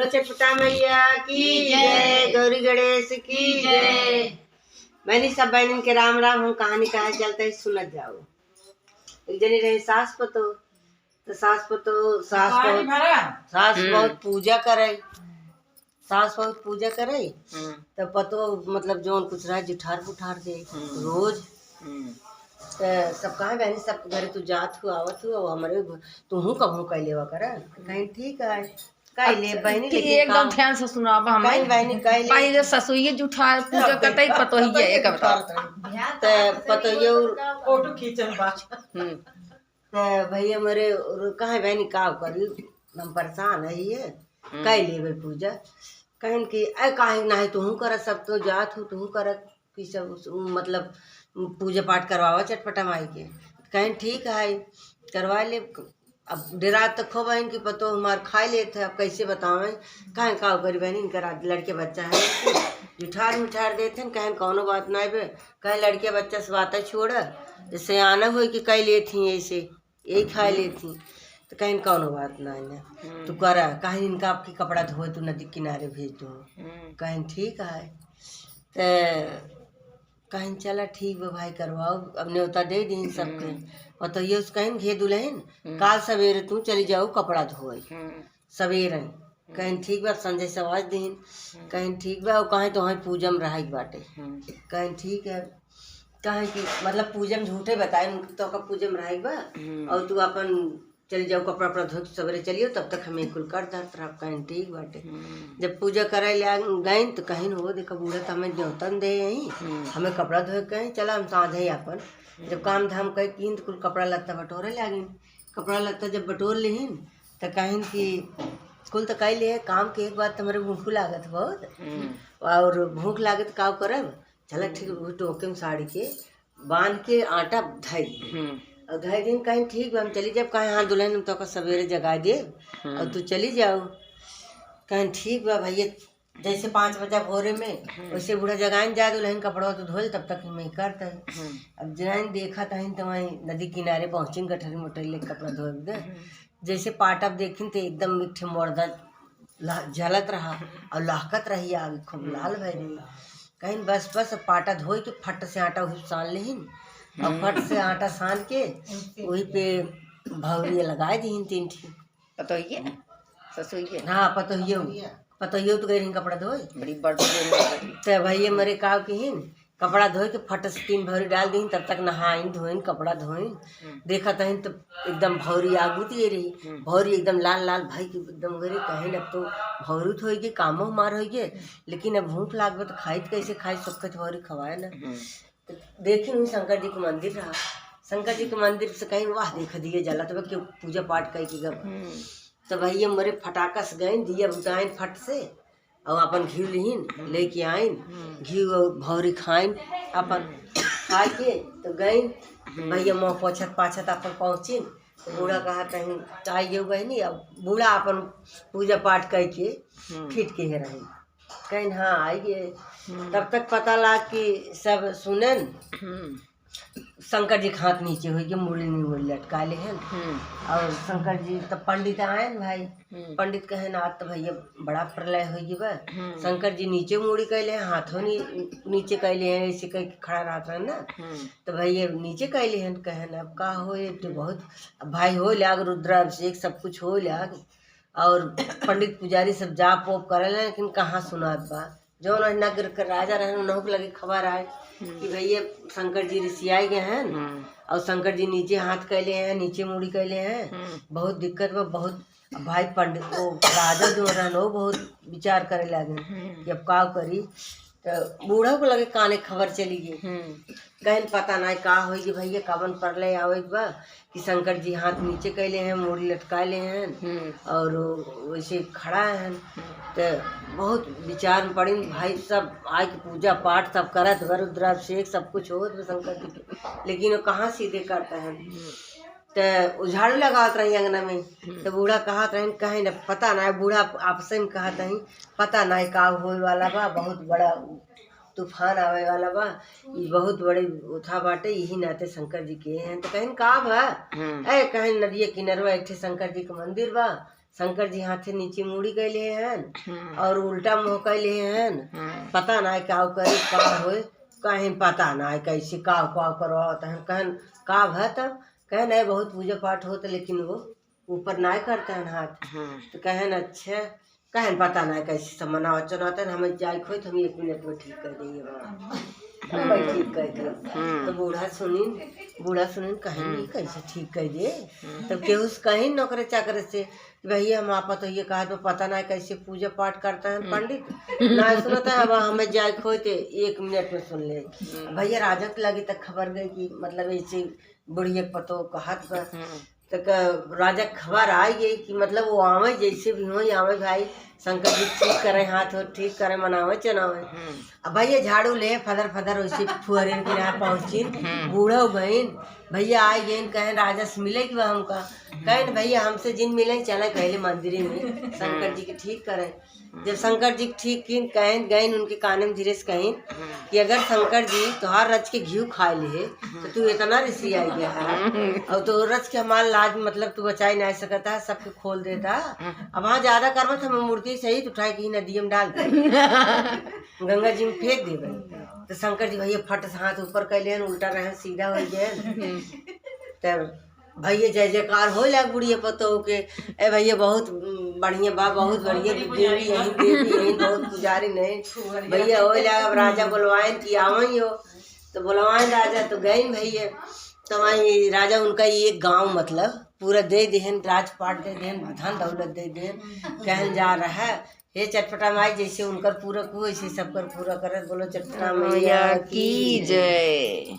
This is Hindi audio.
बोलो चटपटा मैया की जय, गौरी गणेश की जय। मैंने सब बहन के राम राम। हम कहानी कहा चलते है, सुनत जाओ। एक जनी रहे सास पतो, तो सास बहुत पूजा करे। सास बहुत पूजा करे तो पतो मतलब जोन कुछ रहा जुठार पुठार दे रोज। तो सब कहा बहनी सब घरे तू जात हो आवत हो हमारे तू कभू कह लेवा कर कहीं ठीक है कह ले बहनी एकदम ध्यान से सुनाब हमें बहनी कह पहले ससुई जुठा पूजा कतई पतोहिए एक तो पतोहिए फोटो खींचल बा तो भैया मेरे कहा बहनी का करी हम परेशान है ये कह लेवे पूजा कहन की अ काहे ना तू कर सब तो जात हो तू कर कि सब मतलब पूजा पाठ करवावा चटपटा माई के कहें ठीक है करवा ले। अब डेरा तक खो बहन की पतो हमार खा लेते अब कैसे बतावें कहें का करी बहन इनका लड़के बच्चा है जुठार मिठार देते हैं कहें कौनो बात ना बे कहें लड़के बच्चा से बातें छोड़ जैसे आना हो कि कह लेती ऐसे यही खा लेती तो कहीं कौनो बात ना है तू कर कहीं इनका आपकी कपड़ा धोए तू नदी किनारे भेज दो कहीं ठीक है तो कहीं चला ठीक बा भाई करवाओ अब न्योता दे दी सबके और तो ये कहीं घे दुल्हन काल सवेरे तू चली जाओ कपड़ा धोए सवेरे कहीं ठीक बा संजय सवाज दिन कहीं ठीक बा कहीं तो वहीं पूजम रहा बाटे कहीं ठीक है कहीं कि मतलब पूजम झूठे बताए तो का पूजम रहा बा और तू अपन चली जाओ कपड़ा वपड़ा धो सवेरे चलियो तब तक हमें कुल कर दर कहीं ठीक बाटे। जब पूजा करे ले गई तो कहीं हो देखो बूढ़ा तो हमें न्योतन दे यहीं हमें कपड़ा धोए कहीं चला हम साँझे अपन जब काम धाम कहीं कीन तो कुल कपड़ा लत्ता बटोरे लगिन कपड़ा लत्ता जब बटोर लेहिन तो कहीं कि कुल तो कह ले काम के एक बात तुम्हारे भूख लागत बहुत और भूख लागत का करब चला ठीक टोके में साड़ी के बांध के आटा धई और ढाई दिन कहीं ठीक हम चली जब कहीं हाँ दुल्हन तो सवेरे जगा दे और तू चली जाओ कहीं ठीक बा भैया जैसे 5 बजे भोरे में वैसे बूढ़ा जगाइन जा दुल्हन कपड़ा तो धोल तब तक मैं करता है। अब जगाइन देखा तहन तो वहीं नदी किनारे पहुँची गठरी मोटरी ले कपड़ा धो दे जैसे पाटप देखी तो एकदम मिठे मुर्दा झलत रहा और लाहकत रही आगे खूब लाल भय रही कहीं बस पाटा धोई के फट से आटा सान लेहिन और फट से आटा सान के वही पे भौरिया लगाए दी 3 ठीक पतोहिए ससुइए हाँ पतोहियो तो गई कपड़ा धोए बड़ी बड़ तो भैया मरे काव की हिन कपड़ा धोए के फट से 3 भौरी डाल दी तब तक नहाइन धोइन कपड़ा धोइन देखा तहिन तो एकदम भौरी आगूती रही भौरी एकदम लाल लाल भाई की एकदम गरे कहें अब तो भौरू तो होगी कामो मार होगी लेकिन अब भूख लागबे तो खाई कैसे खाई सबके भौरी खवाए ना देखी हूँ शंकर जी के मंदिर रहा शंकर जी के मंदिर से कहीं वाह देख दिए जला तो क्यों पूजा पाठ कही की गब तो भैया मरे फटाका से गए दिया बुताइन फट से और अपन घी लिहिन लेके आइन घी भौरी खाइन अपन खा के तो गई भैया मुँह पोछत पाछत अपन पहुँचिन तो बूढ़ा कहा कहीं चाहिए बहनी अब बूढ़ा अपन पूजा पाठ कह के फिट के रही कहीं हाँ आइए तब तक पता लगा कि सब सुनन शंकर जी के हाथ नीचे हो गए मुड़ी नहीं मुड़ी लटका ले हैं और शंकर जी तब पंडित आए भाई पंडित कहे ना तो भैया बड़ा प्रलय हो गया शंकर जी नीचे मुड़ी कैले हैं हाथों नीचे कैले हैं ऐसे कह खड़ा रहता है ना तो भैया नीचे कैले हैं कहे ना अब का हो तो बहुत भाई हो लाग रुद्राभिषेक सब कुछ हो लाग और पंडित पुजारी सब जाप वोप करे लेकिन कहाँ सुनात बा जो नगर के राजा रहे उन्हों को लगे खबर आए कि भैया शंकर जी ऋषियाई गए हैं और शंकर जी नीचे हाथ कैले हैं नीचे मुड़ी कैले हैं बहुत दिक्कत बा बहुत भाई पंडित वो राजा जो रहन वो बहुत विचार करे लगे कि अब का करी तो बूढ़ा को लगे काने खबर चली गई कहीं पता नहीं का होगी भैया कवन परले आवे बा कि शंकर जी हाथ नीचे कैले हैं मुड़ी लटका ले हैं और वैसे खड़ा हैं तो बहुत विचार में पड़ी भाई सब आज पूजा पाठ सब करत रुद्राभिषेक सब कुछ हो शंकर जी के लेकिन वो कहाँ सीधे करता है तो झाड़ू लगावत रही अंगना में तो बूढ़ा कहत रही कहीं न पता ना बूढ़ा आपस में कहत रही पता ना का होए वाला बा बहुत बड़ा तूफान आवे वाला बा ये बहुत बड़े उठा बाटे यही नाते शंकर जी के हैं तो कहीं का बा कहीं नदिया किनारवा एक शंकर जी के मंदिर बा शंकर जी हाथे नीचे मुड़ी कैले हन और उल्टा मुँह कैले हन। पता ना का करे का होए, कहीं पता ना कैसे का करवाता है। कहन का है तब कहे नहीं बहुत पूजा पाठ होता, लेकिन वो ऊपर ना करते हैं हाथ। तो कहन अच्छा कहन पता ना कैसे सब मनावा चुनाते हैं। हमें जाए खोई तो हम 1 मिनट में ठीक कर देंगे बाबा, हम ठीक कर दिए। तो बूढ़ा सुनीन कहीं नहीं कैसे ठीक कर दिए। तब केहू से कहीं नौकरे चाकरे से भैया हम आपा तो ये कहा तो पता ना कैसे पूजा पाठ करता है पंडित ना सुनता है। अब हमें जाए खोते 1 मिनट में सुन ले भैया। राजा के लगी तक खबर गई कि मतलब ऐसे बुढ़िया पतो कहत बा। तक राजा खबर आई गई कि मतलब वो आवे जैसे भी हो आवे भाई शंकर जी ठीक करे, हाथ हो ठीक करे, मनावे चनावे। अब भैया झाड़ू ले फदर वैसे फुहरे के यहाँ पहुँची। बूढ़ा गईन भैया आई गईन कहें राजा से मिले कि वह हमका कहें भैया हमसे जिन मिले चले कहले मंदिर में शंकर जी के ठीक करें। जब शंकर जी ठीक की कहें गईन उनके काने में धीरे से कहें कि अगर शंकर जी तोहार रच के घी खा ले तो तू इतना ऋषि आई गया है और तो रच के हमारा लाज मतलब तू बचा ही नहीं सकता है, सबके खोल देता। अब वहाँ ज्यादा करवा तो हम मूर्ति सही तो उठाए कि नदी में डाल दे गंगा जी में फेंक दे। तो शंकर जी भैया फट से हाथ ऊपर कैले उल्टा रहे सीधा हो गए। तब भैया जय जयकार हो लग बुढ़िया पतो के ए भैया बहुत बढ़िया बा, बहुत बढ़िया देवी यही बहुत पुजारी नहीं भैया हो लगा। अब राजा बुलवाए कि आवई हो तो बुलवाए राजा तो गए भैया। तो वहीं राजा उनका ये गांव मतलब पूरा दे देहन, राजपाट दे देहन, धन दौलत दे देहन। कहन जा रहा है हे चटपटा माई जैसे उनकर पूरा को वैसे सबकर पूरा करत। बोलो चटपटा मैया की जय।